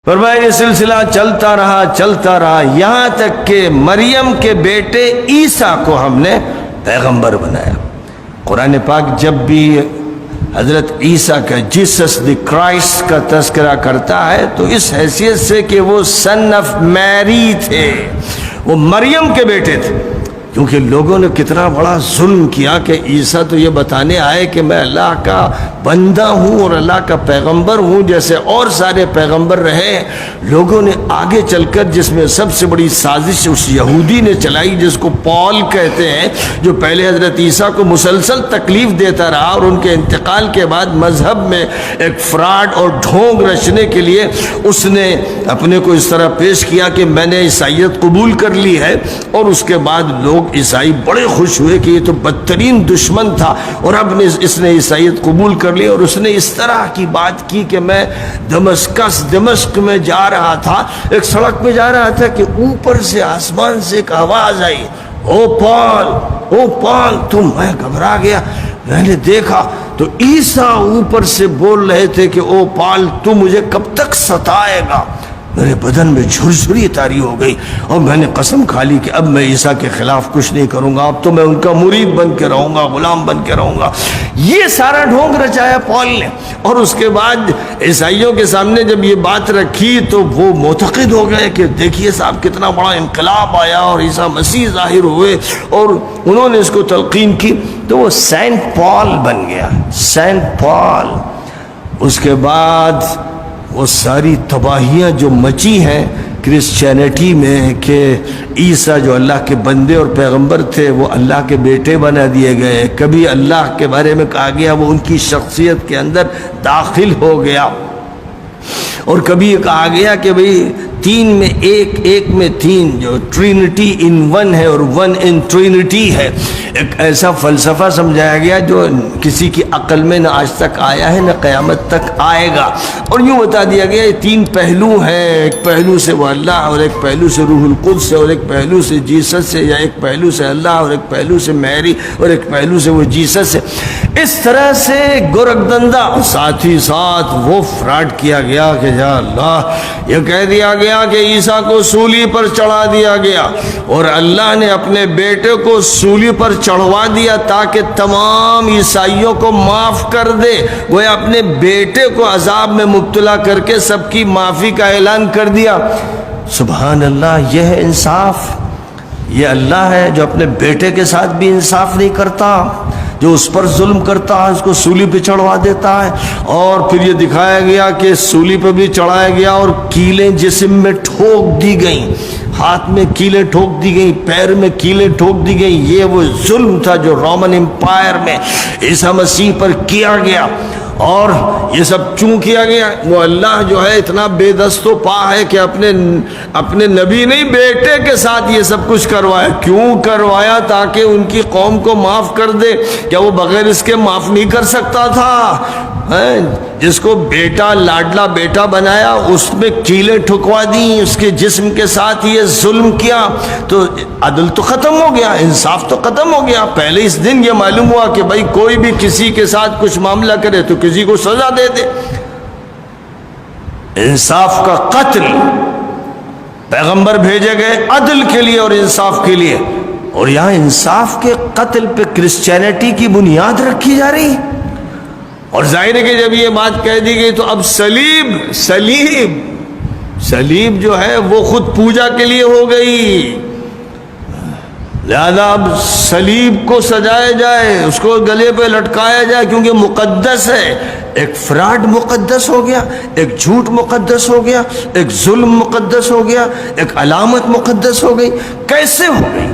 فرمایا یہ سلسلہ چلتا رہا یہاں تک کہ مریم کے بیٹے عیسیٰ کو ہم نے پیغمبر بنایا۔ قرآن پاک جب بھی حضرت عیسیٰ کا جیسس دی کرائسٹ کا تذکرہ کرتا ہے تو اس حیثیت سے کہ وہ سن آف میری تھے، وہ مریم کے بیٹے تھے، کیونکہ لوگوں نے کتنا بڑا ظلم کیا کہ عیسیٰ تو یہ بتانے آئے کہ میں اللہ کا بندہ ہوں اور اللہ کا پیغمبر ہوں جیسے اور سارے پیغمبر رہے۔ لوگوں نے آگے چل کر، جس میں سب سے بڑی سازش اس یہودی نے چلائی جس کو پال کہتے ہیں، جو پہلے حضرت عیسیٰ کو مسلسل تکلیف دیتا رہا اور ان کے انتقال کے بعد مذہب میں ایک فراڈ اور ڈھونگ رچنے کے لیے اس نے اپنے کو اس طرح پیش کیا کہ میں نے عیسائیت قبول کر لی ہے، اور اس کے بعد لوگ عیسائی بڑے خوش ہوئے کہ یہ تو بدترین دشمن تھا اور اب اس نے عیسائیت قبول کر لی۔ اور اس نے اس طرح کی بات کی کہ میں دمشق میں جا رہا تھا، ایک سڑک پہ جا رہا تھا کہ اوپر سے آسمان سے ایک آواز آئی، او پال تم۔ میں گھبرا گیا، میں نے دیکھا تو عیسیٰ اوپر سے بول رہے تھے کہ او پال تو مجھے کب تک ستائے گا۔ میرے بدن میں جھرجھری طاری ہو گئی اور میں نے قسم کھا لی کہ اب میں عیسیٰ کے خلاف کچھ نہیں کروں گا، اب تو میں ان کا مرید بن کے رہوں گا، غلام بن کے رہوں گا۔ یہ سارا ڈھونگ رچایا پال نے، اور اس کے بعد عیسائیوں کے سامنے جب یہ بات رکھی تو وہ معتقد ہو گئے کہ دیکھیے صاحب کتنا بڑا انقلاب آیا اور عیسیٰ مسیح ظاہر ہوئے، اور انہوں نے اس کو تلقین کی تو وہ سینٹ پال بن گیا، سینٹ پال۔ اس کے بعد وہ ساری تباہیاں جو مچی ہیں کرسچینٹی میں کہ عیسیٰ جو اللہ کے بندے اور پیغمبر تھے وہ اللہ کے بیٹے بنا دیے گئے، کبھی اللہ کے بارے میں کہا گیا وہ ان کی شخصیت کے اندر داخل ہو گیا، اور کبھی یہ کہا گیا کہ بھئی تین میں ایک میں تین، جو ٹرینٹی ان ون ہے اور ون ان ٹرینٹی ہے۔ ایک ایسا فلسفہ سمجھایا گیا جو کسی کی عقل میں نہ آج تک آیا ہے نہ قیامت تک آئے گا، اور یوں بتا دیا گیا یہ تین پہلو ہیں، ایک پہلو سے وہ اللہ اور ایک پہلو سے روح القدس ہے اور ایک پہلو سے جیسس ہے، یا ایک پہلو سے اللہ اور ایک پہلو سے میری اور ایک پہلو سے وہ جیسس ہے۔ اس طرح سے گورکھدندہ، ساتھ ہی ساتھ وہ فراڈ کیا گیا کہ یا اللہ یہ کہہ دیا گیا کہ عیسیٰ کو سولی پر چڑھا دیا گیا، اور اللہ نے اپنے بیٹے کو سولی پر چڑھوا دیا تاکہ تمام عیسائیوں کو معاف کر دے، گویا اپنے بیٹے کو عذاب میں مبتلا کر کے سب کی معافی کا اعلان کر دیا۔ سبحان اللہ، یہ ہے انصاف۔ یہ اللہ ہے جو اپنے بیٹے کے ساتھ بھی انصاف نہیں کرتا، جو اس پر ظلم کرتا ہے اس کو سولی پہ چڑھوا دیتا ہے۔ اور پھر یہ دکھایا گیا کہ سولی پہ بھی چڑھایا گیا اور کیلیں جسم میں ٹھوک دی گئیں، ہاتھ میں کیلیں ٹھوک دی گئیں، پیر میں کیلیں ٹھوک دی گئیں۔ یہ وہ ظلم تھا جو رومن امپائر میں عیسیٰ مسیح پر کیا گیا، اور یہ سب چوں کیا گیا؟ وہ اللہ جو ہے اتنا بے دست و پا ہے کہ اپنے نبی نہیں بیٹے کے ساتھ یہ سب کچھ کروایا۔ کیوں کروایا؟ تاکہ ان کی قوم کو معاف کر دے۔ کیا وہ بغیر اس کے معاف نہیں کر سکتا تھا؟ جس کو بیٹا، لاڈلا بیٹا بنایا، اس میں کیلیں ٹھکوا دیں، اس کے جسم کے ساتھ یہ ظلم کیا، تو عدل تو ختم ہو گیا، انصاف تو ختم ہو گیا۔ پہلے اس دن یہ معلوم ہوا کہ بھائی کوئی بھی کسی کے ساتھ کچھ معاملہ کرے تو کسی کو سزا دے دے۔ انصاف کا قتل، پیغمبر بھیجے گئے عدل کے لیے اور انصاف کے لیے، اور یہاں انصاف کے قتل پہ کرسچینٹی کی بنیاد رکھی جا رہی۔ اور ظاہر ہے کہ جب یہ بات کہہ دی گئی تو اب صلیب جو ہے وہ خود پوجا کے لیے ہو گئی، لہذا اب صلیب کو سجایا جائے، اس کو گلے پہ لٹکایا جائے کیونکہ مقدس ہے۔ ایک فراڈ مقدس ہو گیا، ایک جھوٹ مقدس ہو گیا، ایک ظلم مقدس ہو گیا، ایک علامت مقدس ہو گئی۔ کیسے ہو گئی؟